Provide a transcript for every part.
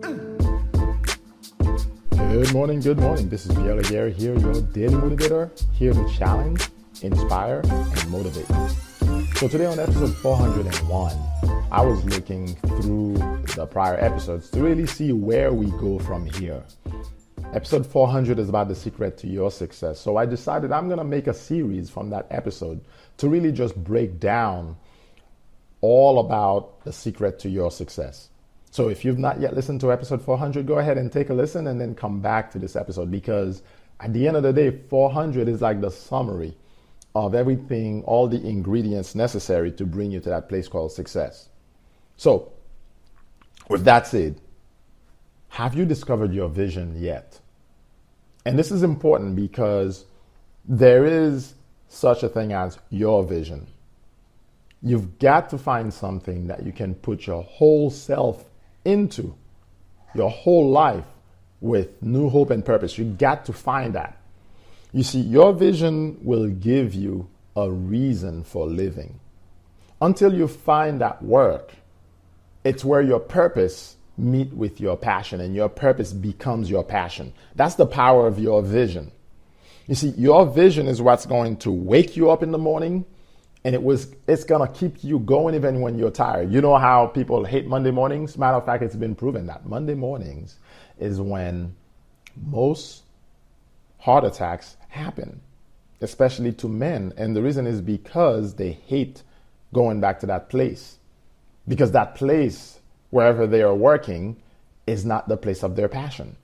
Good morning, good morning. This is Biel Aguirre here, your daily motivator, here to challenge, inspire, and motivate. So today on episode 401, I was looking through the prior episodes to really see where we go from here. Episode 400 is about the secret to your success. So I decided I'm going to make a series from that episode to really just break down all about the secret to your success. So if you've not yet listened to episode 400, go ahead and take a listen and then come back to this episode, because at the end of the day, 400 is like the summary of everything, all the ingredients necessary to bring you to that place called success. So with that said, have you discovered your vision yet? And this is important because there is such a thing as your vision. You've got to find something that you can put your whole self into, your whole life, with new hope and purpose. You got to find that. You see, your vision will give you a reason for living. Until you find that work, it's where your purpose meet with your passion, and your purpose becomes your passion. That's the power of your vision. You see, your vision is what's going to wake you up in the morning, and it's going to keep you going even when you're tired. You know how people hate Monday mornings? Matter of fact, it's been proven that Monday mornings is when most heart attacks happen, especially to men. And the reason is because they hate going back to that place. Because that place, wherever they are working, is not the place of their passion.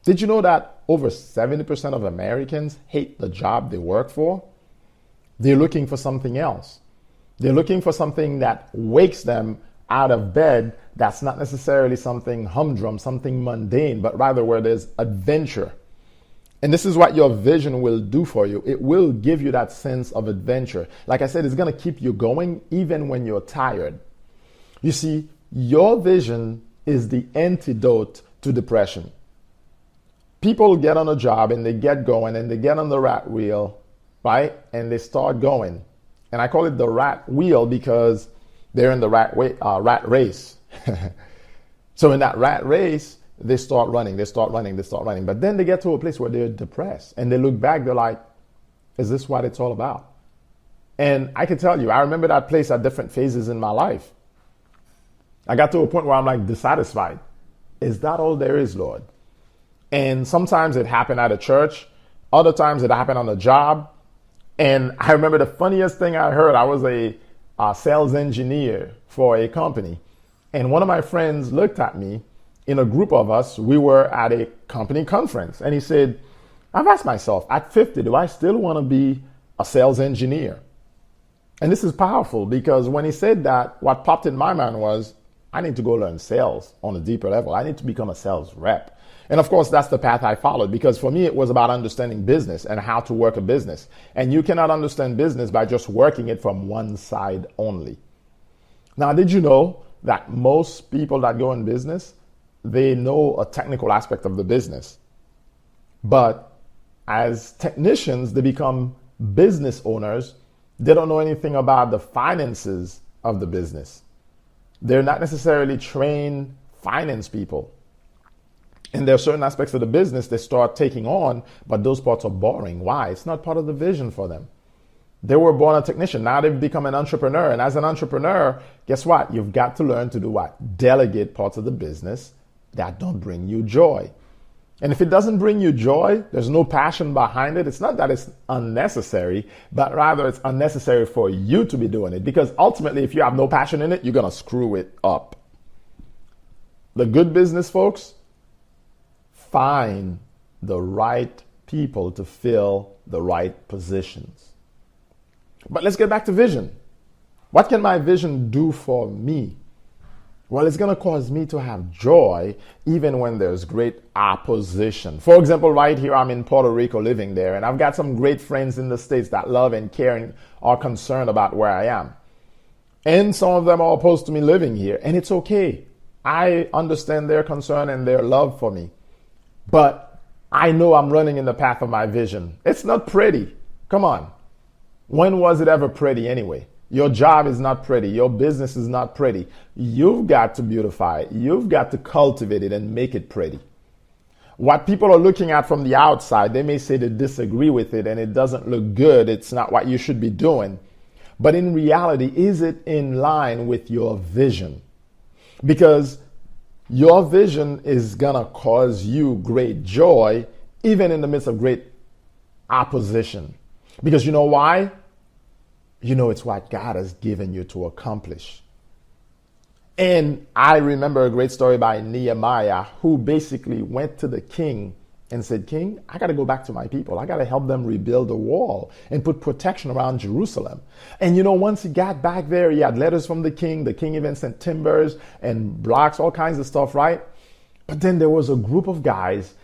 Did you know that over 70% of Americans hate the job they work for? They're looking for something else. They're looking for something that wakes them out of bed, that's not necessarily something humdrum, something mundane, but rather where there's adventure. And this is what your vision will do for you. It will give you that sense of adventure. Like I said, it's going to keep you going even when you're tired. You see, your vision is the antidote to depression. People get on a job and they get going and they get on the rat wheel, right? And they start going. And I call it the rat wheel because they're in the rat race. So in that rat race, they start running. But then they get to a place where they're depressed and they look back, they're like, is this what it's all about? And I can tell you, I remember that place at different phases in my life. I got to a point where I'm like dissatisfied. Is that all there is, Lord? And sometimes it happened at a church. Other times it happened on a job. And I remember the funniest thing I heard. I was a sales engineer for a company. And one of my friends looked at me. In a group of us, we were at a company conference. And he said, I've asked myself, at 50, do I still want to be a sales engineer? And this is powerful because when he said that, what popped in my mind was, I need to go learn sales on a deeper level. I need to become a sales rep. And of course, that's the path I followed, because for me, it was about understanding business and how to work a business. And you cannot understand business by just working it from one side only. Now, did you know that most people that go in business, they know a technical aspect of the business, but as technicians, they become business owners. They don't know anything about the finances of the business. They're not necessarily trained finance people. And there are certain aspects of the business they start taking on, but those parts are boring. Why? It's not part of the vision for them. They were born a technician. Now they've become an entrepreneur. And as an entrepreneur, guess what? You've got to learn to do what? Delegate parts of the business that don't bring you joy. And if it doesn't bring you joy, there's no passion behind it. It's not that it's unnecessary, but rather it's unnecessary for you to be doing it. Because ultimately, if you have no passion in it, you're going to screw it up. The good business folks, find the right people to fill the right positions. But let's get back to vision. What can my vision do for me? Well, it's going to cause me to have joy even when there's great opposition. For example, right here, I'm in Puerto Rico living there, and I've got some great friends in the States that love and care and are concerned about where I am. And some of them are opposed to me living here, and it's okay. I understand their concern and their love for me. But I know I'm running in the path of my vision. It's not pretty. Come on. When was it ever pretty anyway? Your job is not pretty. Your business is not pretty. You've got to beautify it. You've got to cultivate it and make it pretty. What people are looking at from the outside, they may say they disagree with it and it doesn't look good. It's not what you should be doing. But in reality, is it in line with your vision? Because your vision is going to cause you great joy, even in the midst of great opposition. Because you know why? You know it's what God has given you to accomplish. And I remember a great story by Nehemiah, who basically went to the king and said, King, I got to go back to my people. I got to help them rebuild the wall and put protection around Jerusalem. And you know, once he got back there, he had letters from the king. The king even sent timbers and blocks, all kinds of stuff, right? But then there was a group of guys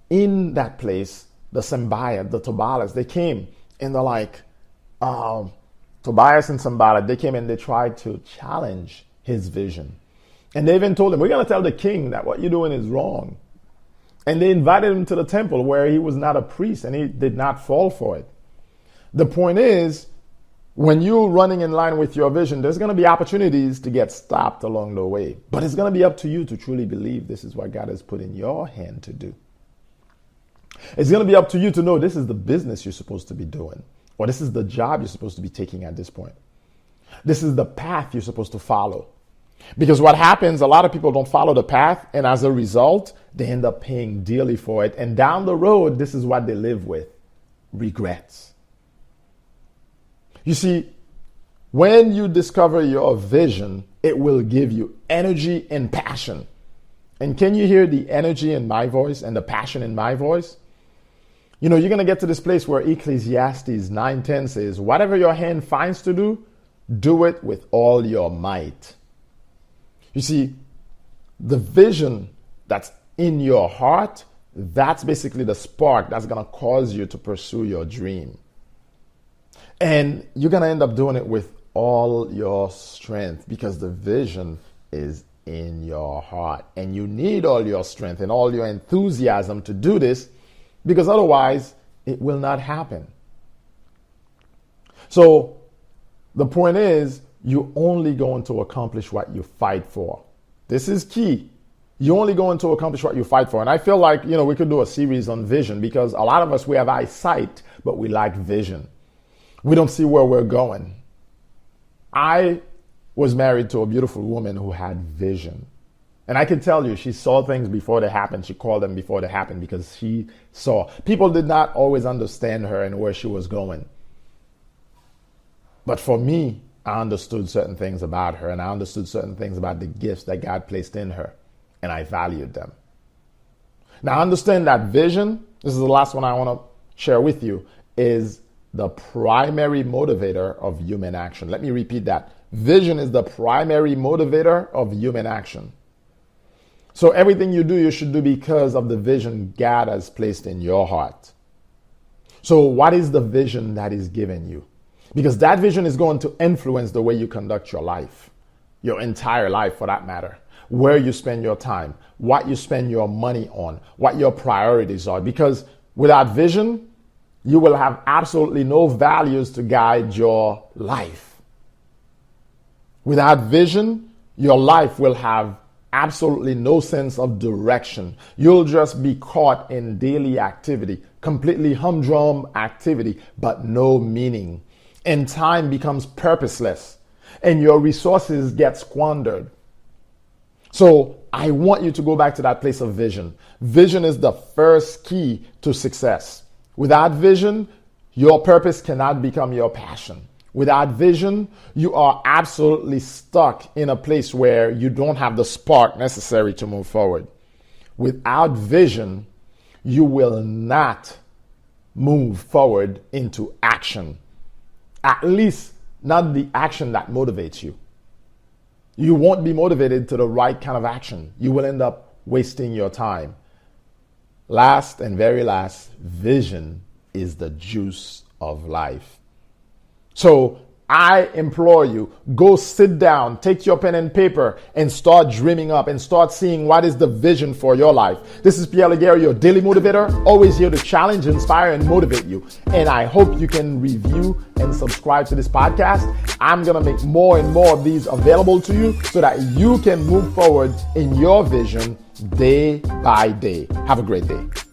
in that place, the Sambiah, the Tobias. They came and they're like, Tobias and Sanballat, they came and they tried to challenge his vision. And they even told him, we're going to tell the king that what you're doing is wrong. And they invited him to the temple where he was not a priest and he did not fall for it. The point is, when you're running in line with your vision, there's going to be opportunities to get stopped along the way. But it's going to be up to you to truly believe this is what God has put in your hand to do. It's going to be up to you to know this is the business you're supposed to be doing. Or this is the job you're supposed to be taking at this point. This is the path you're supposed to follow. Because what happens, a lot of people don't follow the path, and as a result, they end up paying dearly for it. And down the road, this is what they live with: regrets. You see, when you discover your vision, it will give you energy and passion. And can you hear the energy in my voice and the passion in my voice? You know, you're going to get to this place where Ecclesiastes 9:10 says, whatever your hand finds to do it with all your might. You see, the vision that's in your heart, that's basically the spark that's going to cause you to pursue your dream. And you're going to end up doing it with all your strength because the vision is in your heart. And you need all your strength and all your enthusiasm to do this, because otherwise it will not happen. So the point is, you're only going to accomplish what you fight for. This is key. You're only going to accomplish what you fight for. And I feel like, we could do a series on vision, because a lot of us, we have eyesight, but we lack vision. We don't see where we're going. I was married to a beautiful woman who had vision. And I can tell you, she saw things before they happened. She called them before they happened because she saw. People did not always understand her and where she was going. But for me, I understood certain things about her, and I understood certain things about the gifts that God placed in her, and I valued them. Now, understand that vision, this is the last one I want to share with you, is the primary motivator of human action. Let me repeat that. Vision is the primary motivator of human action. So everything you do, you should do because of the vision God has placed in your heart. So what is the vision that is given you? Because that vision is going to influence the way you conduct your life, your entire life for that matter, where you spend your time, what you spend your money on, what your priorities are. Because without vision, you will have absolutely no values to guide your life. Without vision, your life will have absolutely no sense of direction. You'll just be caught in daily activity, completely humdrum activity, but no meaning. And time becomes purposeless, and your resources get squandered. So I want you to go back to that place of vision. Vision is the first key to success. Without vision, your purpose cannot become your passion. Without vision, you are absolutely stuck in a place where you don't have the spark necessary to move forward. Without vision, you will not move forward into action. At least not the action that motivates you. You won't be motivated to the right kind of action. You will end up wasting your time. Last and very last, vision is the juice of life. So I implore you, go sit down, take your pen and paper, and start dreaming up and start seeing what is the vision for your life. This is Pierre Laguerre, your daily motivator, always here to challenge, inspire, and motivate you. And I hope you can review and subscribe to this podcast. I'm going to make more and more of these available to you so that you can move forward in your vision day by day. Have a great day.